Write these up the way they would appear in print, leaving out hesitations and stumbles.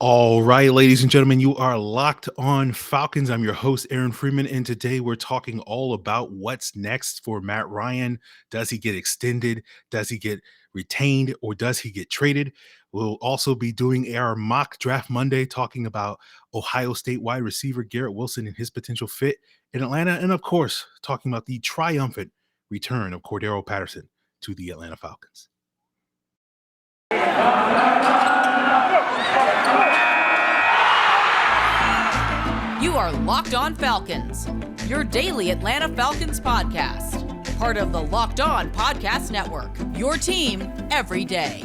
All right, ladies and gentlemen, you are locked on Falcons. I'm your host, Aaron Freeman, and today we're talking all about what's next for Matt Ryan. Does he get extended? Does he get retained? Or does he get traded? We'll also be doing our mock draft Monday, talking about Ohio State wide receiver Garrett Wilson and his potential fit in Atlanta. And of course, talking about the triumphant return of Cordarrelle Patterson to the Atlanta Falcons. You are Locked On Falcons, your daily Atlanta Falcons podcast. Part of the Locked On Podcast Network, your team every day.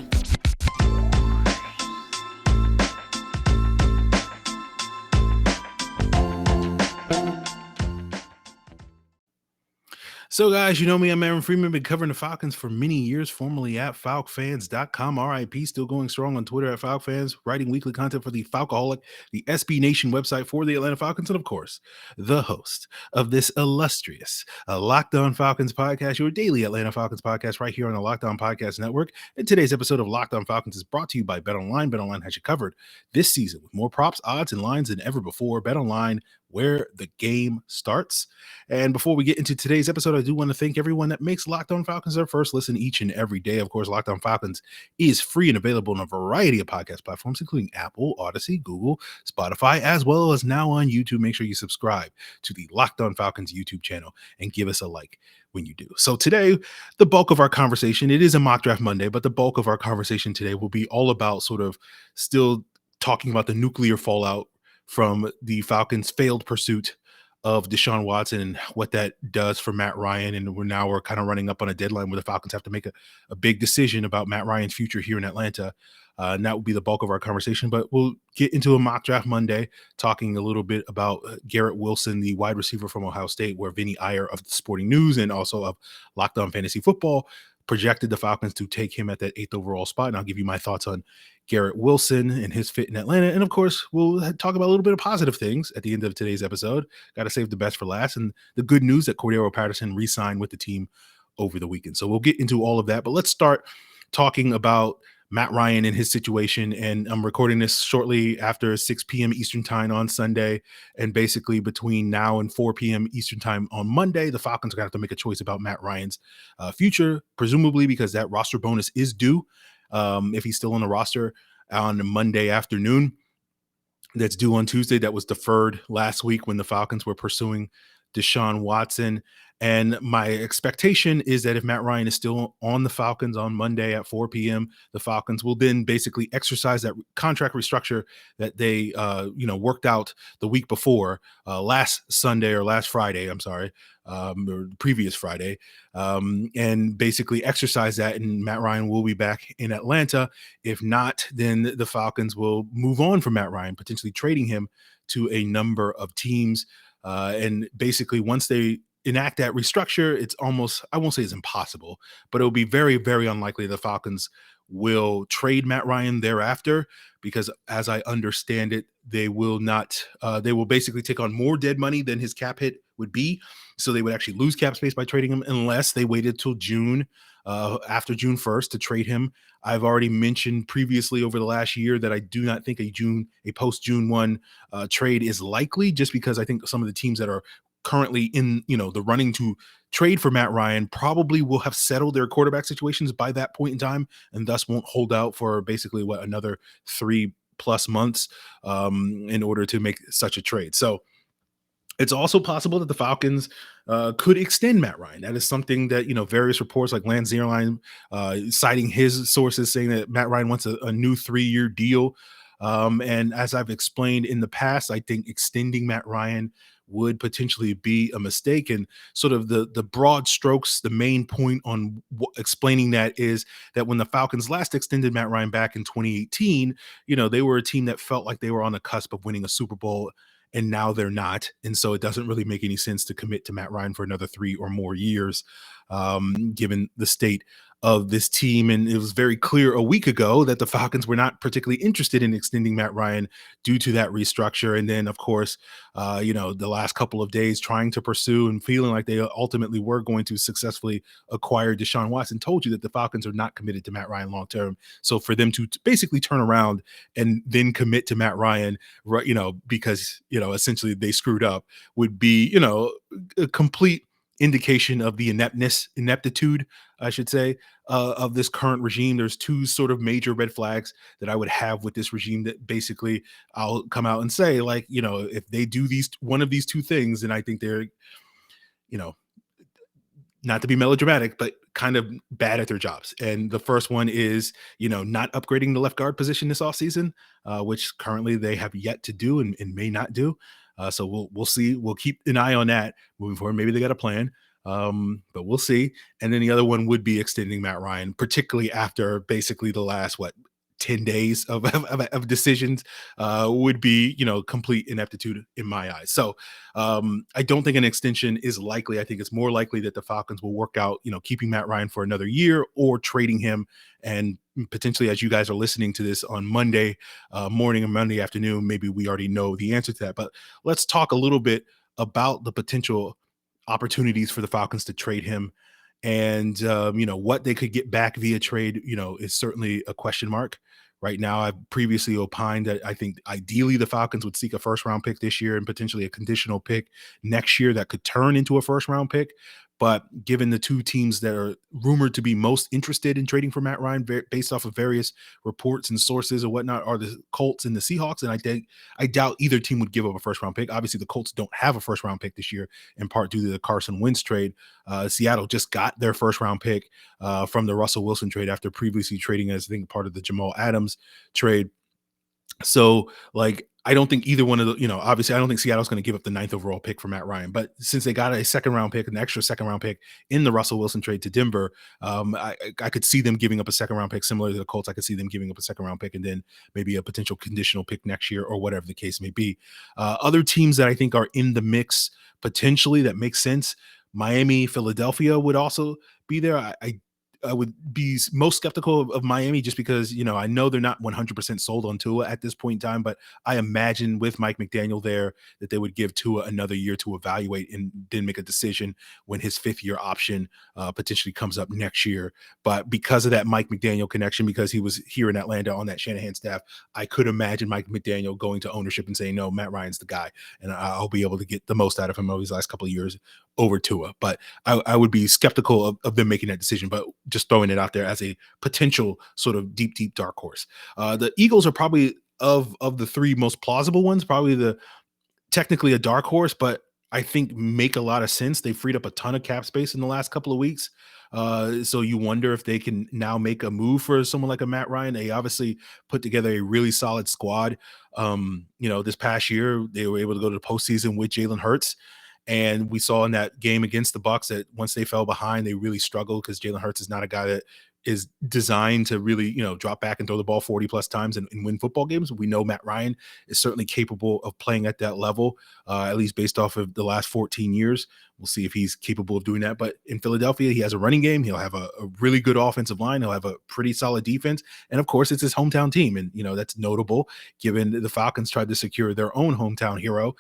So, guys, you know me, I'm Aaron Freeman, been covering the Falcons for many years, formerly at FalcFans.com, RIP, still going strong on Twitter at FalcFans, writing weekly content for the Falcoholic, the SB Nation website for the Atlanta Falcons, and of course, the host of this illustrious Locked On Falcons podcast, your daily Atlanta Falcons podcast right here on the Locked On Podcast Network. And today's episode of Locked On Falcons is brought to you by BetOnline. BetOnline has you covered this season with more props, odds, and lines than ever before. BetOnline, where the game starts. And before we get into today's episode, I do want to thank everyone that makes Locked On Falcons their first listen each and every day. Of course, Locked On Falcons is free and available on a variety of podcast platforms, including Apple, Odyssey, Google, Spotify, as well as now on YouTube. Make sure you subscribe to the Locked On Falcons YouTube channel and give us a like when you do. So today, the bulk of our conversation, it is a mock draft Monday, but the bulk of our conversation today will be all about sort of still talking about the nuclear fallout from the Falcons' failed pursuit of Deshaun Watson and what that does for Matt Ryan. And we're kind of running up on a deadline where the Falcons have to make a big decision about Matt Ryan's future here in Atlanta. And that will be the bulk of our conversation, but we'll get into a mock draft Monday, talking a little bit about Garrett Wilson, the wide receiver from Ohio State, where Vinnie Iyer of the Sporting News and also of Locked On Fantasy Football projected the Falcons to take him at that 8th overall spot. And I'll give you my thoughts on Garrett Wilson and his fit in Atlanta. And of course, we'll talk about a little bit of positive things at the end of today's episode. Got to save the best for last. And the good news that Cordarrelle Patterson re-signed with the team over the weekend. So we'll get into all of that. But let's start talking about Matt Ryan and his situation. And I'm recording this shortly after 6 p.m. Eastern time on Sunday. And basically between now and 4 p.m. Eastern time on Monday, the Falcons are going to have to make a choice about Matt Ryan's future, presumably because that roster bonus is due if he's still on the roster on Monday afternoon. That's due on Tuesday. That was deferred last week when the Falcons were pursuing Deshaun Watson. And my expectation is that if Matt Ryan is still on the Falcons on Monday at 4 p.m., the Falcons will then basically exercise that contract restructure that they, worked out the week before, last Friday, or previous Friday, and basically exercise that. And Matt Ryan will be back in Atlanta. If not, then the Falcons will move on from Matt Ryan, potentially trading him to a number of teams. And basically, once they enact that restructure, it's almost, I won't say it's impossible, but it'll be very, very unlikely the Falcons will trade Matt Ryan thereafter, because as I understand it, they will basically take on more dead money than his cap hit would be. So they would actually lose cap space by trading him unless they waited till June, after June 1st to trade him. I've already mentioned previously over the last year that I do not think a post June 1 trade is likely, just because I think some of the teams that are currently in the running to trade for Matt Ryan probably will have settled their quarterback situations by that point in time, and thus won't hold out for basically another 3+ months in order to make such a trade. So it's also possible that the Falcons could extend Matt Ryan. That is something that, various reports like Lance Zierlein citing his sources saying that Matt Ryan wants a new 3-year deal. And as I've explained in the past, I think extending Matt Ryan would potentially be a mistake. And sort of the broad strokes, the main point on explaining that is that when the Falcons last extended Matt Ryan back in 2018, they were a team that felt like they were on the cusp of winning a Super Bowl, and now they're not. And so it doesn't really make any sense to commit to Matt Ryan for another 3 or more years, given the state of this team. And it was very clear a week ago that the Falcons were not particularly interested in extending Matt Ryan due to that restructure. And then, of course, the last couple of days trying to pursue and feeling like they ultimately were going to successfully acquire Deshaun Watson told you that the Falcons are not committed to Matt Ryan long term. So for them to basically turn around and then commit to Matt Ryan, because essentially they screwed up, would be a complete indication of the ineptitude, I should say, of this current regime. There's two sort of major red flags that I would have with this regime that basically I'll come out and say, like, if they do one of these two things, then I think they're, not to be melodramatic, but kind of bad at their jobs. And the first one is, not upgrading the left guard position this offseason, which currently they have yet to do and may not do. So we'll see. We'll keep an eye on that moving forward. Maybe they got a plan, but we'll see. And then the other one would be extending Matt Ryan, particularly after basically the last 10 days of decisions, would be, complete ineptitude in my eyes. So I don't think an extension is likely. I think it's more likely that the Falcons will work out, keeping Matt Ryan for another year or trading him. And potentially, as you guys are listening to this on Monday morning or Monday afternoon, maybe we already know the answer to that. But let's talk a little bit about the potential opportunities for the Falcons to trade him. And, what they could get back via trade, is certainly a question mark. Right now, I've previously opined that I think ideally the Falcons would seek a first-round pick this year and potentially a conditional pick next year that could turn into a first-round pick. But given the two teams that are rumored to be most interested in trading for Matt Ryan, based off of various reports and sources or whatnot, are the Colts and the Seahawks. And I doubt either team would give up a first-round pick. Obviously, the Colts don't have a first-round pick this year, in part due to the Carson Wentz trade. Seattle just got their first-round pick from the Russell Wilson trade after previously trading as, I think, part of the Jamal Adams trade. So, I don't think either one of the, obviously, I don't think Seattle's going to give up the 9th overall pick for Matt Ryan. But since they got a second-round pick, an extra second-round pick in the Russell Wilson trade to Denver, I could see them giving up a second-round pick similar to the Colts. I could see them giving up a second-round pick and then maybe a potential conditional pick next year or whatever the case may be. Other teams that I think are in the mix potentially that makes sense, Miami, Philadelphia would also be there. I would be most skeptical of Miami just because, I know they're not 100% sold on Tua at this point in time, but I imagine with Mike McDaniel there that they would give Tua another year to evaluate and then make a decision when his 5th-year option potentially comes up next year. But because of that Mike McDaniel connection, because he was here in Atlanta on that Shanahan staff, I could imagine Mike McDaniel going to ownership and saying, no, Matt Ryan's the guy, and I'll be able to get the most out of him over these last couple of years over Tua. But I would be skeptical of them making that decision, but just throwing it out there as a potential sort of deep dark horse. The Eagles are probably of the three most plausible ones, probably technically a dark horse, but I think make a lot of sense. They freed up a ton of cap space in the last couple of weeks. So you wonder if they can now make a move for someone like a Matt Ryan. They obviously put together a really solid squad. This past year, they were able to go to the postseason with Jalen Hurts. And we saw in that game against the Bucs that once they fell behind, they really struggled because Jalen Hurts is not a guy that is designed to really, drop back and throw the ball 40 plus times and win football games. We know Matt Ryan is certainly capable of playing at that level, at least based off of the last 14 years. We'll see if he's capable of doing that. But in Philadelphia, he has a running game. He'll have a really good offensive line. He'll have a pretty solid defense. And of course, it's his hometown team. And, that's notable given the Falcons tried to secure their own hometown hero.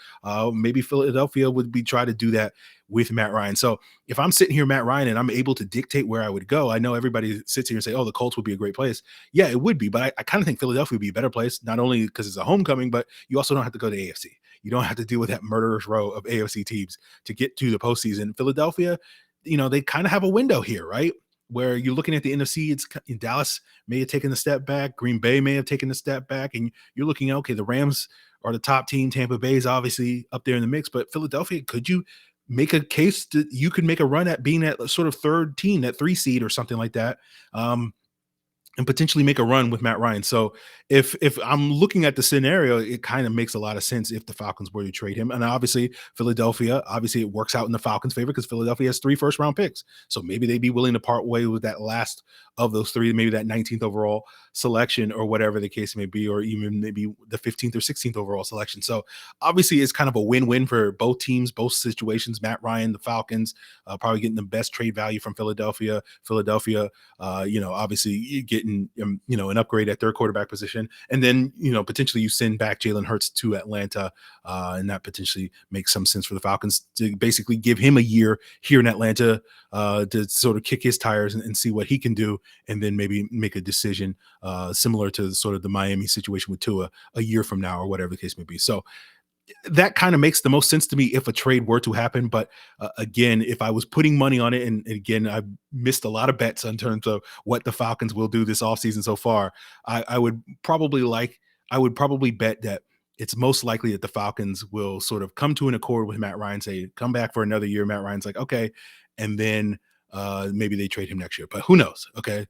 Maybe Philadelphia would be trying to do that with Matt Ryan. So if I'm sitting here, Matt Ryan, and I'm able to dictate where I would go, I know everybody sits here and say, oh, the Colts would be a great place. Yeah, it would be. But I kind of think Philadelphia would be a better place, not only because it's a homecoming, but you also don't have to go to AFC. You don't have to deal with that murderous row of AFC teams to get to the postseason. Philadelphia, they kind of have a window here, right? Where you're looking at the NFC, it's in Dallas may have taken a step back. Green Bay may have taken a step back. And you're looking at, okay, the Rams are the top team. Tampa Bay is obviously up there in the mix. But Philadelphia, could you make a case that you could make a run at being that sort of third team, that 3 seed or something like that? and potentially make a run with Matt Ryan. So if I'm looking at the scenario, it kind of makes a lot of sense if the Falcons were to trade him. And obviously Philadelphia, obviously it works out in the Falcons' favor because Philadelphia has 3 first-round picks. So maybe they'd be willing to part way with that last of those 3, maybe that 19th overall selection or whatever the case may be, or even maybe the 15th or 16th overall selection. So obviously it's kind of a win-win for both teams, both situations. Matt Ryan, the Falcons, probably getting the best trade value from Philadelphia. Obviously you getting, an upgrade at their quarterback position. And then, potentially you send back Jalen Hurts to Atlanta. And that potentially makes some sense for the Falcons to basically give him a year here in Atlanta to sort of kick his tires and see what he can do. And then maybe make a decision similar to sort of the Miami situation with Tua a year from now or whatever the case may be. So that kind of makes the most sense to me if a trade were to happen. But again, if I was putting money on it, and again, I've missed a lot of bets in terms of what the Falcons will do this offseason so far, I would probably bet that it's most likely that the Falcons will sort of come to an accord with Matt Ryan, say, come back for another year. Matt Ryan's like, okay. And then maybe they trade him next year, but who knows? Okay.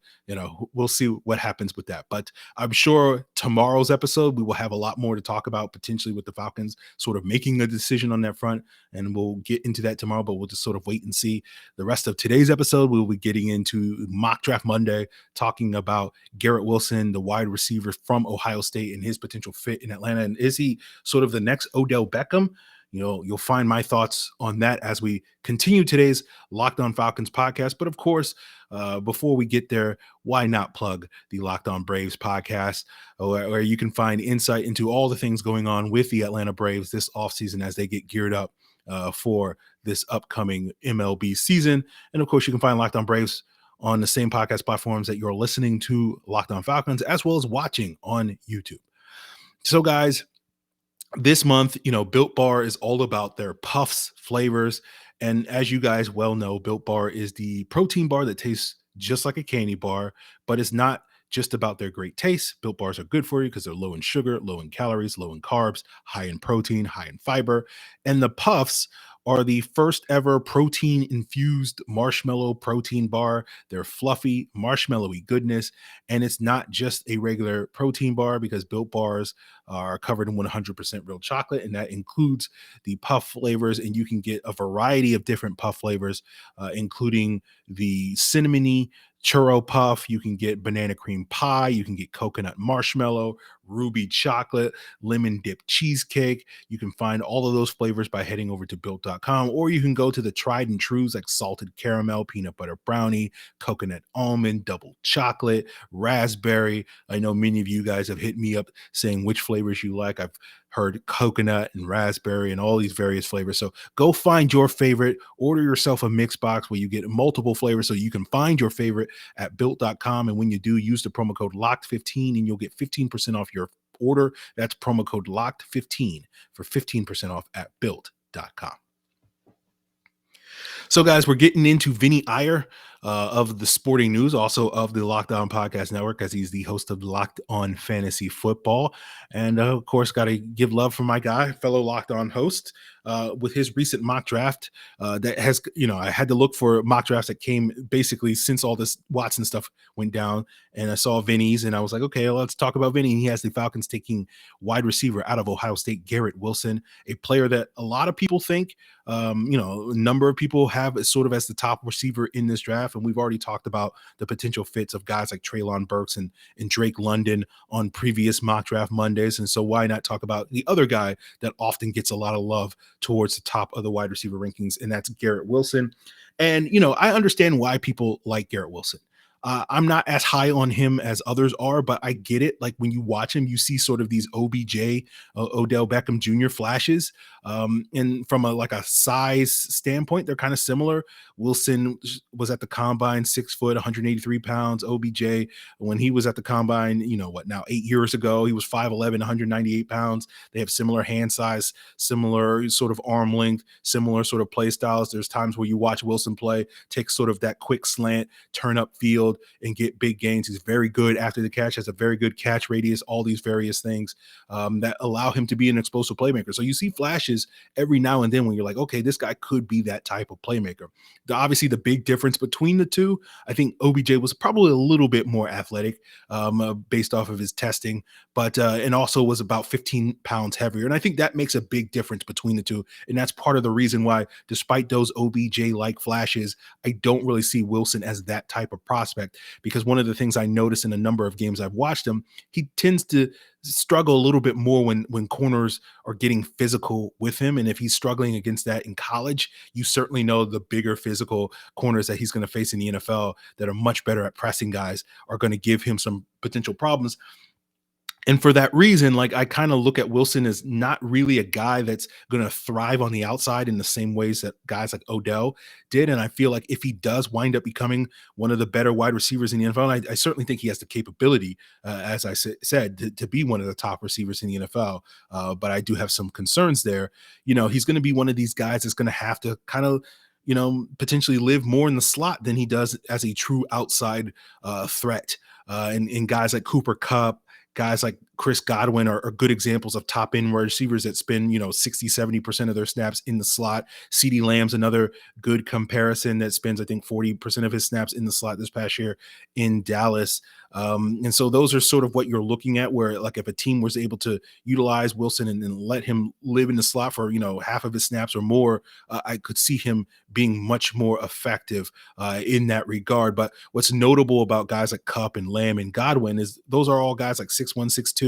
We'll see what happens with that. But I'm sure tomorrow's episode, we will have a lot more to talk about potentially with the Falcons sort of making a decision on that front. And we'll get into that tomorrow, but we'll just sort of wait and see. The rest of today's episode, we'll be getting into Mock Draft Monday, talking about Garrett Wilson, the wide receiver from Ohio State, and his potential fit in Atlanta. And is he sort of the next Odell Beckham? You'll find my thoughts on that as we continue today's Locked On Falcons podcast. But of course, before we get there, why not plug the Locked On Braves podcast, where you can find insight into all the things going on with the Atlanta Braves this offseason as they get geared up for this upcoming MLB season. And of course, you can find Locked On Braves on the same podcast platforms that you're listening to Locked On Falcons, as well as watching on YouTube. So guys, this month, Built Bar is all about their puffs, flavors. And as you guys well know, Built Bar is the protein bar that tastes just like a candy bar, but it's not just about their great taste. Built Bars are good for you because they're low in sugar, low in calories, low in carbs, high in protein, high in fiber. And the puffs are the first ever protein infused marshmallow protein bar. They're fluffy, marshmallowy goodness. And it's not just a regular protein bar because Built Bars are covered in 100% real chocolate. And that includes the puff flavors. And you can get a variety of different puff flavors, including the cinnamony churro puff. You can get banana cream pie. You can get coconut marshmallow, ruby chocolate, lemon dip cheesecake. You can find all of those flavors by heading over to built.com, or you can go to the tried and trues like salted caramel, peanut butter brownie, coconut almond, double chocolate, raspberry. I know many of you guys have hit me up saying which flavors you like. I've heard coconut and raspberry and all these various flavors. So go find your favorite, order yourself a mix box where you get multiple flavors so you can find your favorite at built.com. And when you do, use the promo code LOCKED15 and you'll get 15% off your order. That's promo code LOCKED15 for 15% off at built.com. So guys, we're getting into Vinnie Iyer of the Sporting News, also of the Locked On Podcast Network, as he's the host of Locked On Fantasy Football. And of course, got to give love for my guy, fellow Locked On host, with his recent mock draft that has, I had to look for mock drafts that came basically since all this Watson stuff went down. And I saw Vinny's and I was like, okay, let's talk about Vinny. And he has the Falcons taking wide receiver out of Ohio State, Garrett Wilson, a player that a lot of people think, a number of people have sort of as the top receiver in this draft. And we've already talked about the potential fits of guys like Treylon Burks and Drake London on previous mock draft Mondays. And so why not talk about the other guy that often gets a lot of love towards the top of the wide receiver rankings, and that's Garrett Wilson. And, I understand why people like Garrett Wilson. I'm not as high on him as others are, but I get it. Like when you watch him, you see sort of these OBJ, Odell Beckham Jr. flashes. And from a size standpoint, they're kind of similar. Wilson was at the combine 6 foot, 183 pounds. OBJ, when he was at the combine, 8 years ago, he was 5'11", 198 pounds. They have similar hand size, similar sort of arm length, similar sort of play styles. There's times where you watch Wilson play, take sort of that quick slant, turn up field, and get big gains. He's very good after the catch, has a very good catch radius, all these various things that allow him to be an explosive playmaker. So you see flashes flashes every now and then when you're like, okay, this guy could be that type of playmaker. Obviously, the big difference between the two, I think OBJ was probably a little bit more athletic based off of his testing, but and also was about 15 pounds heavier. And I think that makes a big difference between the two. And that's part of the reason why, despite those OBJ-like flashes, I don't really see Wilson as that type of prospect, because one of the things I noticed in a number of games I've watched him, he tends to struggle a little bit more when corners are getting physical with him. And if he's struggling against that in college, you certainly know the bigger physical corners that he's going to face in the NFL that are much better at pressing guys are going to give him some potential problems. And for that reason, like, I kind of look at Wilson as not really a guy that's going to thrive on the outside in the same ways that guys like Odell did. And I feel like if he does wind up becoming one of the better wide receivers in the NFL, I certainly think he has the capability, as I said, to be one of the top receivers in the NFL. But I do have some concerns there. He's going to be one of these guys that's going to have to kind of, potentially live more in the slot than he does as a true outside threat. And guys like Cooper Kupp, guys like Chris Godwin are good examples of top end receivers that spend, 60-70% of their snaps in the slot. CeeDee Lamb's another good comparison that spends, I think, 40% of his snaps in the slot this past year in Dallas. And so those are sort of what you're looking at, where, like, if a team was able to utilize Wilson and let him live in the slot for, half of his snaps or more, I could see him being much more effective in that regard. But what's notable about guys like Kupp and Lamb and Godwin is those are all guys like 6'1", 6'2",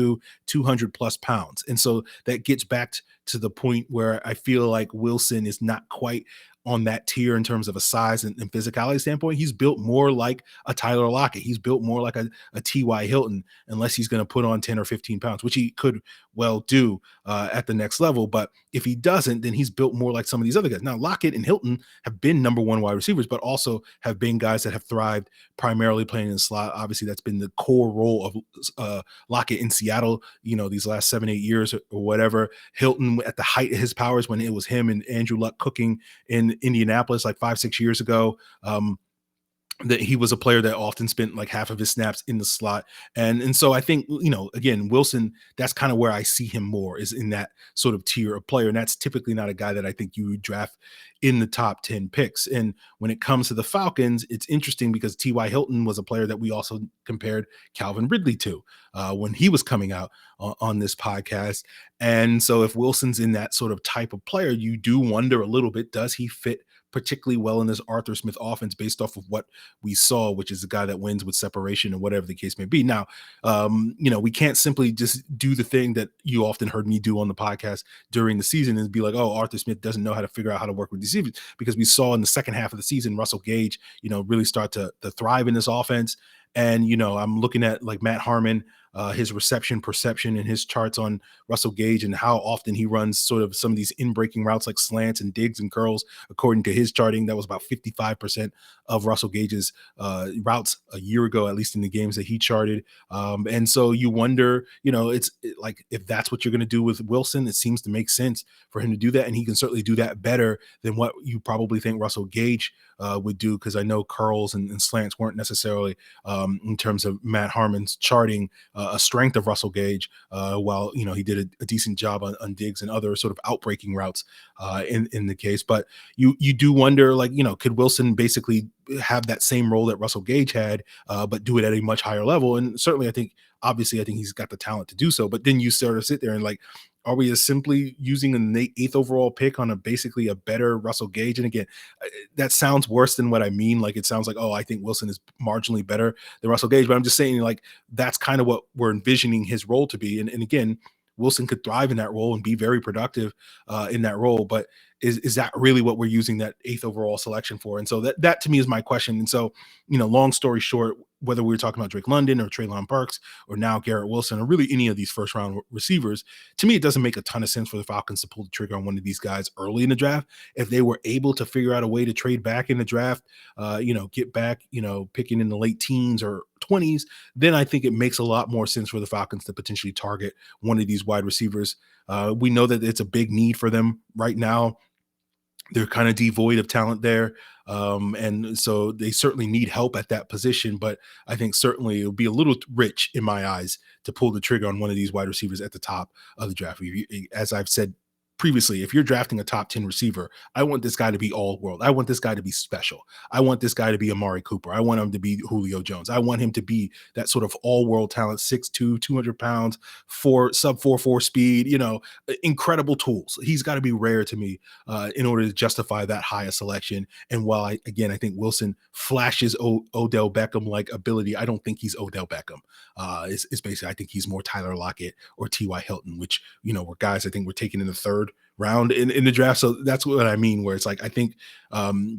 200 plus pounds. And so that gets back to the point where I feel like Wilson is not quite on that tier in terms of a size and physicality standpoint. He's built more like a Tyler Lockett. He's built more like a T.Y. Hilton, unless he's going to put on 10 or 15 pounds, which he could well do at the next level. But if he doesn't, then he's built more like some of these other guys. Now, Lockett and Hilton have been number one wide receivers, but also have been guys that have thrived primarily playing in the slot. Obviously, that's been the core role of Lockett in Seattle, these last 7-8 years or whatever. Hilton at the height of his powers, when it was him and Andrew Luck cooking in Indianapolis like 5-6 years ago, that he was a player that often spent like half of his snaps in the slot. And so I think, again, Wilson, that's kind of where I see him more, is in that sort of tier of player. And that's typically not a guy that I think you would draft in the top 10 picks. And when it comes to the Falcons, it's interesting because T.Y. Hilton was a player that we also compared Calvin Ridley to when he was coming out on this podcast. And so if Wilson's in that sort of type of player, you do wonder a little bit, does he fit particularly well in this Arthur Smith offense based off of what we saw, which is a guy that wins with separation and whatever the case may be. Now, we can't simply just do the thing that you often heard me do on the podcast during the season and be like, oh, Arthur Smith doesn't know how to figure out how to work with receivers, because we saw in the second half of the season, Russell Gage, really start to thrive in this offense. And, I'm looking at like Matt Harmon, his reception perception and his charts on Russell Gage and how often he runs sort of some of these in-breaking routes like slants and digs and curls. According to his charting, that was about 55% of Russell Gage's routes a year ago, at least in the games that he charted. And so you wonder, it's like, if that's what you're going to do with Wilson, it seems to make sense for him to do that. And he can certainly do that better than what you probably think Russell Gage would do, because I know curls and slants weren't necessarily in terms of Matt Harmon's charting a strength of Russell Gage, while he did a decent job on digs and other sort of outbreaking routes in the case. But you do wonder, like, could Wilson basically have that same role that Russell Gage had, but do it at a much higher level? And certainly, I think he's got the talent to do so. But then you sort of sit there and like, are we just simply using an 8th overall pick on basically a better Russell Gage? And again, that sounds worse than what I mean. Like, it sounds like, oh, I think Wilson is marginally better than Russell Gage. But I'm just saying, like, that's kind of what we're envisioning his role to be. And again, Wilson could thrive in that role and be very productive in that role. But is that really what we're using that 8th overall selection for? And so that to me is my question. And so, long story short, whether we were talking about Drake London or Treylon Burks or now Garrett Wilson or really any of these first round receivers, to me, it doesn't make a ton of sense for the Falcons to pull the trigger on one of these guys early in the draft. If they were able to figure out a way to trade back in the draft, get back, picking in the late teens or 20s, then I think it makes a lot more sense for the Falcons to potentially target one of these wide receivers. We know that it's a big need for them right now. They're kind of devoid of talent there. And so they certainly need help at that position. But I think certainly it would be a little rich in my eyes to pull the trigger on one of these wide receivers at the top of the draft. As I've said previously, if you're drafting a top 10 receiver, I want this guy to be all world. I want this guy to be special. I want this guy to be Amari Cooper. I want him to be Julio Jones. I want him to be that sort of all world talent, 6'2", 200 pounds, sub 4.4 speed, incredible tools. He's got to be rare to me in order to justify that high a selection. And while I think Wilson flashes Odell Beckham like ability, I don't think he's Odell Beckham. It's basically, I think he's more Tyler Lockett or T.Y. Hilton, which, were guys I think were taken in the third round in the draft. So that's what I mean, where it's like, I think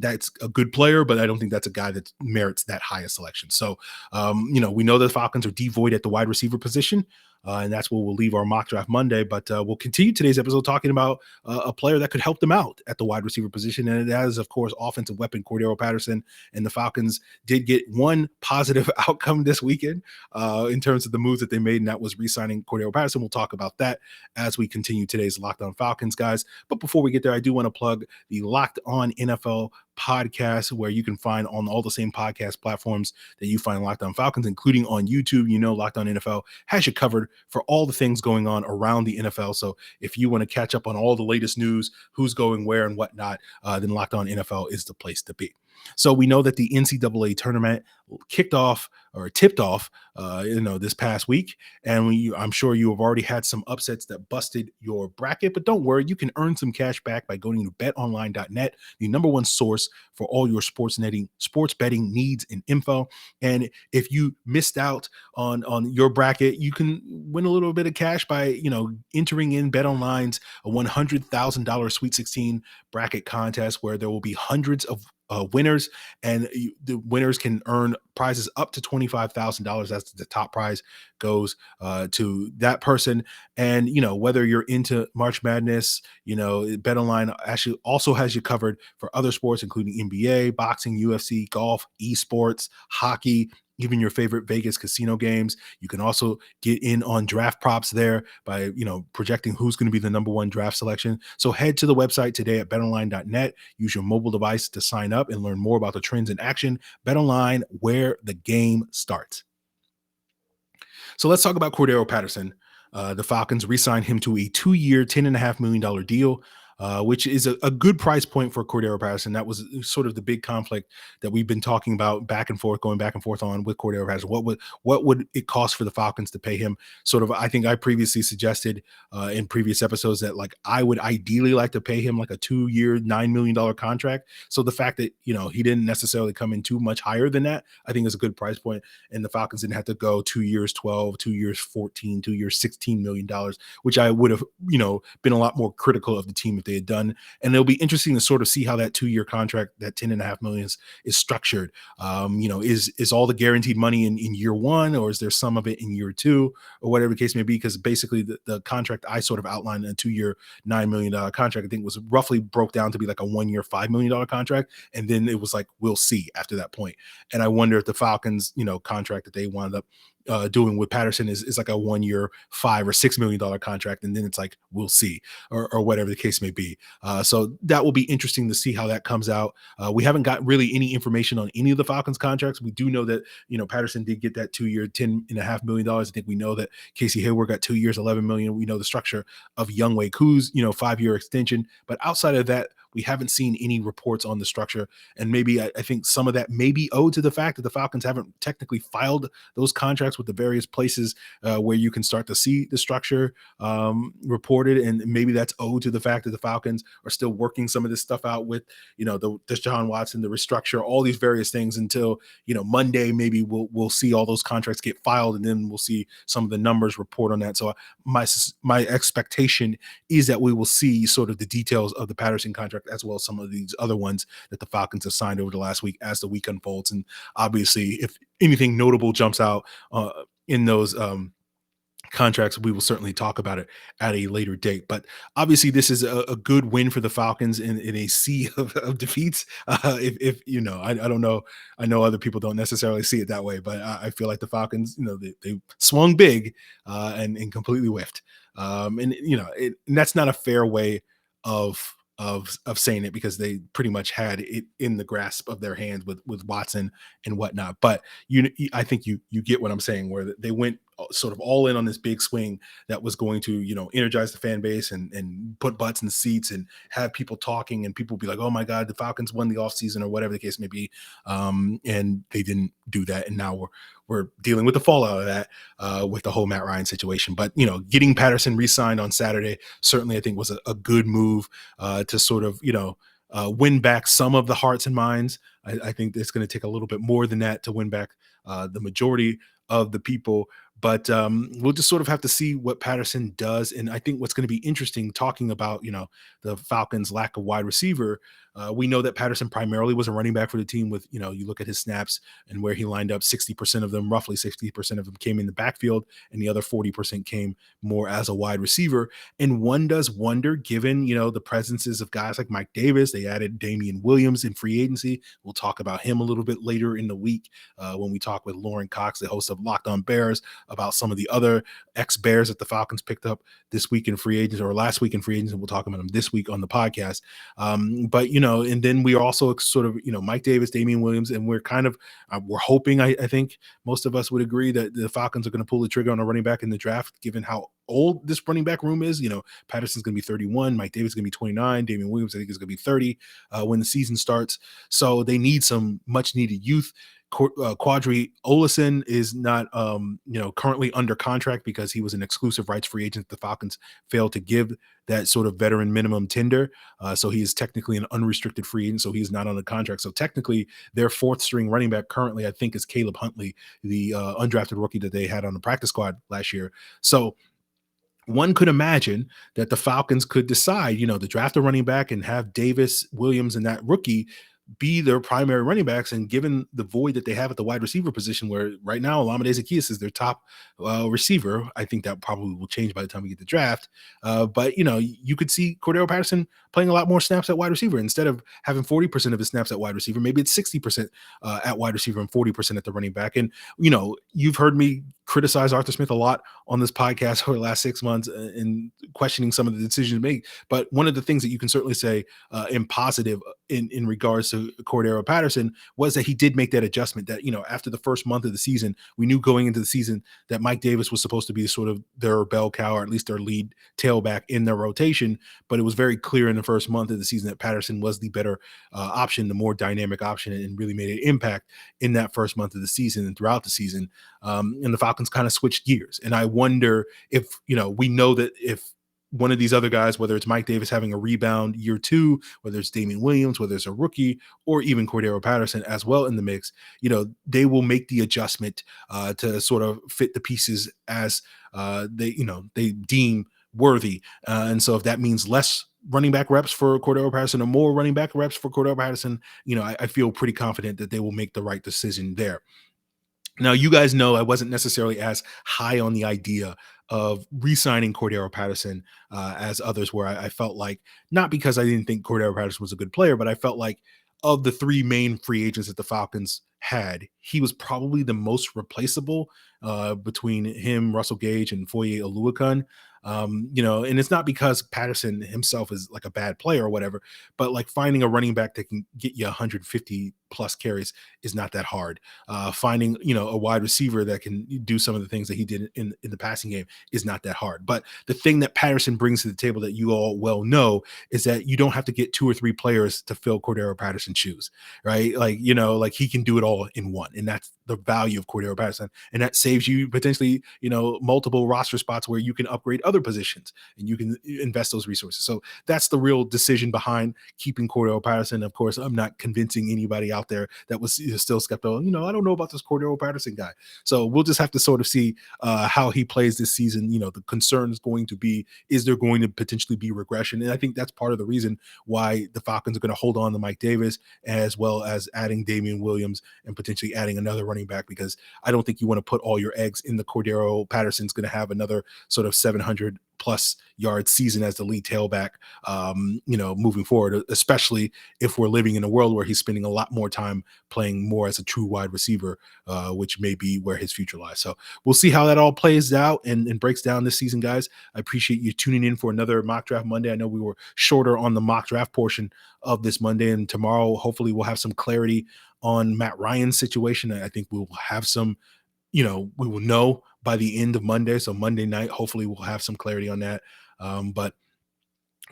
that's a good player, but I don't think that's a guy that merits that highest selection. So, we know the Falcons are devoid at the wide receiver position. And that's where we'll leave our mock draft Monday. But we'll continue today's episode talking about a player that could help them out at the wide receiver position. And that is, of course, offensive weapon Cordarrelle Patterson. And the Falcons did get one positive outcome this weekend in terms of the moves that they made, and that was re-signing Cordarrelle Patterson. We'll talk about that as we continue today's Locked On Falcons, guys. But before we get there, I do want to plug the Locked On NFL podcast, where you can find on all the same podcast platforms that you find Locked On Falcons, including on YouTube. Locked On NFL has you covered for all the things going on around the NFL. So if you want to catch up on all the latest news, who's going where and whatnot, then Locked On NFL is the place to be. So we know that the NCAA tournament tipped off this past week. And I'm sure you have already had some upsets that busted your bracket, but don't worry, you can earn some cash back by going to betonline.net, the number one source for all your sports betting needs and info. And if you missed out on your bracket, you can win a little bit of cash by, entering in BetOnline's $100,000 Sweet 16 bracket contest, where there will be hundreds of winners, and the winners can earn prizes up to $25,000. That's the top prize goes to that person. And whether you're into March Madness, BetOnline actually also has you covered for other sports, including NBA, boxing, UFC, golf, esports, hockey, even your favorite Vegas casino games. You can also get in on draft props there by, projecting who's going to be the number one draft selection. So head to the website today at betonline.net. Use your mobile device to sign up and learn more about the trends in action. BetOnline, where the game starts. So let's talk about Cordarrelle Patterson. The Falcons re-signed him to a 2-year, $10.5 million deal. Which is a good price point for Cordarrelle Patterson. That was sort of the big conflict that we've been talking about going back and forth on with Cordarrelle Patterson. What would it cost for the Falcons to pay him? Sort of, I think I previously suggested in previous episodes that I would ideally like to pay him like a 2-year, $9 million contract. So the fact that, he didn't necessarily come in too much higher than that, I think is a good price point. And the Falcons didn't have to go 2 years, 12, 2 years, 14, 2 years, $16 million, which I would have, been a lot more critical of the team if they had done. And it'll be interesting to sort of see how that 2-year contract, that $10.5 million is structured. Is all the guaranteed money in year one, or is there some of it in year two, or whatever the case may be? Because basically the contract I sort of outlined in a 2-year, $9 million contract, I think was roughly broke down to be like a 1-year, $5 million contract. And then it was like, we'll see after that point. And I wonder if the Falcons, contract that they wound up doing with Patterson is like a 1-year, $5 or $6 million contract, and then it's like, we'll see, or whatever the case may be. So that will be interesting to see how that comes out. We haven't got really any information on any of the Falcons contracts. We do know that Patterson did get that 2-year, $10.5 million. I think we know that Casey Hayward got 2 years, $11 million. We know the structure of Younghoe Koo's 5-year extension, but outside of that, we haven't seen any reports on the structure. And maybe I think some of that may be owed to the fact that the Falcons haven't technically filed those contracts with the various places where you can start to see the structure reported. And maybe that's owed to the fact that the Falcons are still working some of this stuff out with, the Deshaun Watson, the restructure, all these various things until, Monday, maybe we'll see all those contracts get filed, and then we'll see some of the numbers report on that. So my expectation is that we will see sort of the details of the Patterson contract, as well as some of these other ones that the Falcons have signed over the last week as the week unfolds. And obviously, if anything notable jumps out in those contracts, we will certainly talk about it at a later date. But obviously, this is a good win for the Falcons in a sea of defeats. If I don't know, I know other people don't necessarily see it that way, but I feel like the Falcons, they swung big and completely whiffed. And that's not a fair way of saying it, because they pretty much had it in the grasp of their hands with Watson and whatnot. But I think you get what I'm saying, where they went sort of all in on this big swing that was going to, energize the fan base and put butts in the seats and have people talking and people be like, oh my God, the Falcons won the offseason or whatever the case may be. And they didn't do that. And now we're dealing with the fallout of that with the whole Matt Ryan situation. But, getting Patterson re-signed on Saturday certainly I think was a good move to sort of, win back some of the hearts and minds. I think it's going to take a little bit more than that to win back the majority of the people. But we'll just sort of have to see what Patterson does. And I think what's going to be interesting talking about, the Falcons' lack of wide receiver. We know that Patterson primarily was a running back for the team with, you look at his snaps and where he lined up, 60% of them, roughly 60% of them came in the backfield and the other 40% came more as a wide receiver. And one does wonder, given, the presences of guys like Mike Davis, they added Damian Williams in free agency. We'll talk about him a little bit later in the week when we talk with Lauren Cox, the host of Locked On Bears, about some of the other ex-Bears that the Falcons picked up this week in free agents or last week in free agents. And we'll talk about them this week on the podcast. But, and then we are also sort of, Mike Davis, Damian Williams, and we're kind of, we're hoping, I think most of us would agree that the Falcons are going to pull the trigger on a running back in the draft, given how old this running back room is. Patterson's going to be 31, Mike Davis is going to be 29, Damian Williams, I think, is going to be 30 when the season starts. So they need some much needed youth. Quadri Olison is not, currently under contract because he was an exclusive rights free agent. The Falcons failed to give that sort of veteran minimum tender. So he is technically an unrestricted free agent. So he's not on the contract. So technically their fourth string running back currently, I think, is Caleb Huntley, the undrafted rookie that they had on the practice squad last year. So one could imagine that the Falcons could decide, to draft a running back and have Davis, Williams, and that rookie be their primary running backs. And given the void that they have at the wide receiver position, where right now Olamide Zaccheaus is their top receiver, I think that probably will change by the time we get the draft. But, you could see Cordarrelle Patterson playing a lot more snaps at wide receiver. Instead of having 40% of his snaps at wide receiver, maybe it's 60% at wide receiver and 40% at the running back. And, you've heard me criticize Arthur Smith a lot on this podcast over the last 6 months in questioning some of the decisions made. But one of the things that you can certainly say in positive in regards to Cordarrelle Patterson was that he did make that adjustment that, after the first month of the season, we knew going into the season that Mike Davis was supposed to be sort of their bell cow, or at least their lead tailback in their rotation. But it was very clear in the first month of the season that Patterson was the better option, the more dynamic option, and really made an impact in that first month of the season and throughout the season. And the Falcons kind of switched gears. And I wonder if, we know that if one of these other guys, whether it's Mike Davis having a rebound year two, whether it's Damian Williams, whether it's a rookie, or even Cordarrelle Patterson as well in the mix, they will make the adjustment to sort of fit the pieces as they deem worthy. And so if that means less running back reps for Cordarrelle Patterson or more running back reps for Cordarrelle Patterson, I feel pretty confident that they will make the right decision there. Now, you guys know I wasn't necessarily as high on the idea of re-signing Cordarrelle Patterson as others were. I felt like, not because I didn't think Cordarrelle Patterson was a good player, but I felt like of the three main free agents that the Falcons had, he was probably the most replaceable between him, Russell Gage, and Foye Oluokun. And it's not because Patterson himself is like a bad player or whatever, but like finding a running back that can get you 150 plus carries is not that hard. Finding, a wide receiver that can do some of the things that he did in the passing game is not that hard. But the thing that Patterson brings to the table that you all well know is that you don't have to get two or three players to fill Cordarrelle Patterson's shoes, right? Like he can do it all in one. And that's the value of Cordarrelle Patterson. And that saves you potentially, multiple roster spots where you can upgrade other positions and you can invest those resources. So that's the real decision behind keeping Cordarrelle Patterson. Of course, I'm not convincing anybody out there that was still skeptical. I don't know about this Cordarrelle Patterson guy. So we'll just have to sort of see how he plays this season. The concern is going to be, is there going to potentially be regression? And I think that's part of the reason why the Falcons are going to hold on to Mike Davis, as well as adding Damian Williams and potentially adding another running back, because I don't think you want to put all your eggs in the Cordarrelle Patterson's going to have another sort of 700 plus yard season as the lead tailback, moving forward, especially if we're living in a world where he's spending a lot more time playing more as a true wide receiver, which may be where his future lies. So we'll see how that all plays out and breaks down this season, guys. I appreciate you tuning in for another Mock Draft Monday. I know we were shorter on the mock draft portion of this Monday, and tomorrow, hopefully we'll have some clarity on Matt Ryan's situation. I think we'll have some, we will know by the end of Monday. So Monday night, hopefully we'll have some clarity on that. But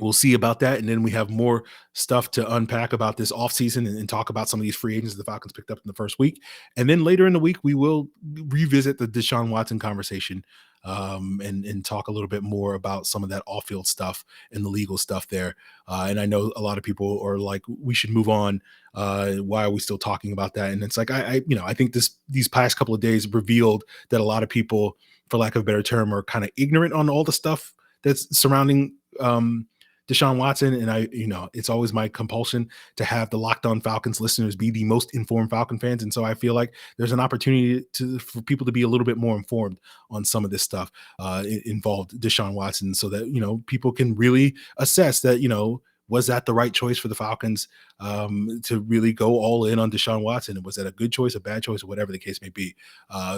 we'll see about that. And then we have more stuff to unpack about this offseason and talk about some of these free agents the Falcons picked up in the first week. And then later in the week, we will revisit the Deshaun Watson conversation, and talk a little bit more about some of that off-field stuff and the legal stuff there. And I know a lot of people are like, we should move on. Why are we still talking about that? And it's like, I think these past couple of days revealed that a lot of people, for lack of a better term, are kind of ignorant on all the stuff that's surrounding Deshaun Watson. And it's always my compulsion to have the Locked On Falcons listeners be the most informed Falcon fans. And so I feel like there's an opportunity for people to be a little bit more informed on some of this stuff involved Deshaun Watson, so that, people can really assess that, was that the right choice for the Falcons to really go all in on Deshaun Watson? And was that a good choice, a bad choice, or whatever the case may be?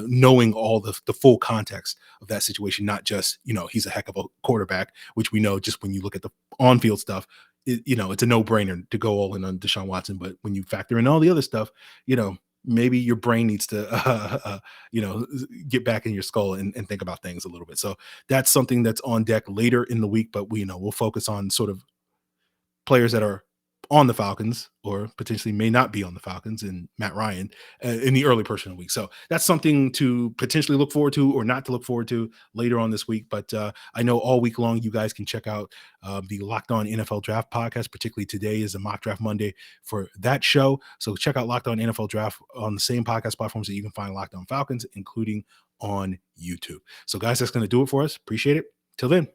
Knowing all the full context of that situation, not just, he's a heck of a quarterback, which we know just when you look at the on-field stuff, it's a no-brainer to go all in on Deshaun Watson. But when you factor in all the other stuff, maybe your brain needs to, get back in your skull and think about things a little bit. So that's something that's on deck later in the week, but we'll focus on sort of players that are on the Falcons or potentially may not be on the Falcons, and Matt Ryan in the early portion of the week. So that's something to potentially look forward to or not to look forward to later on this week. But I know all week long, you guys can check out the Locked On NFL Draft podcast. Particularly today is a mock draft Monday for that show. So check out Locked On NFL Draft on the same podcast platforms that you can find Locked On Falcons, including on YouTube. So guys, that's going to do it for us. Appreciate it. Till then.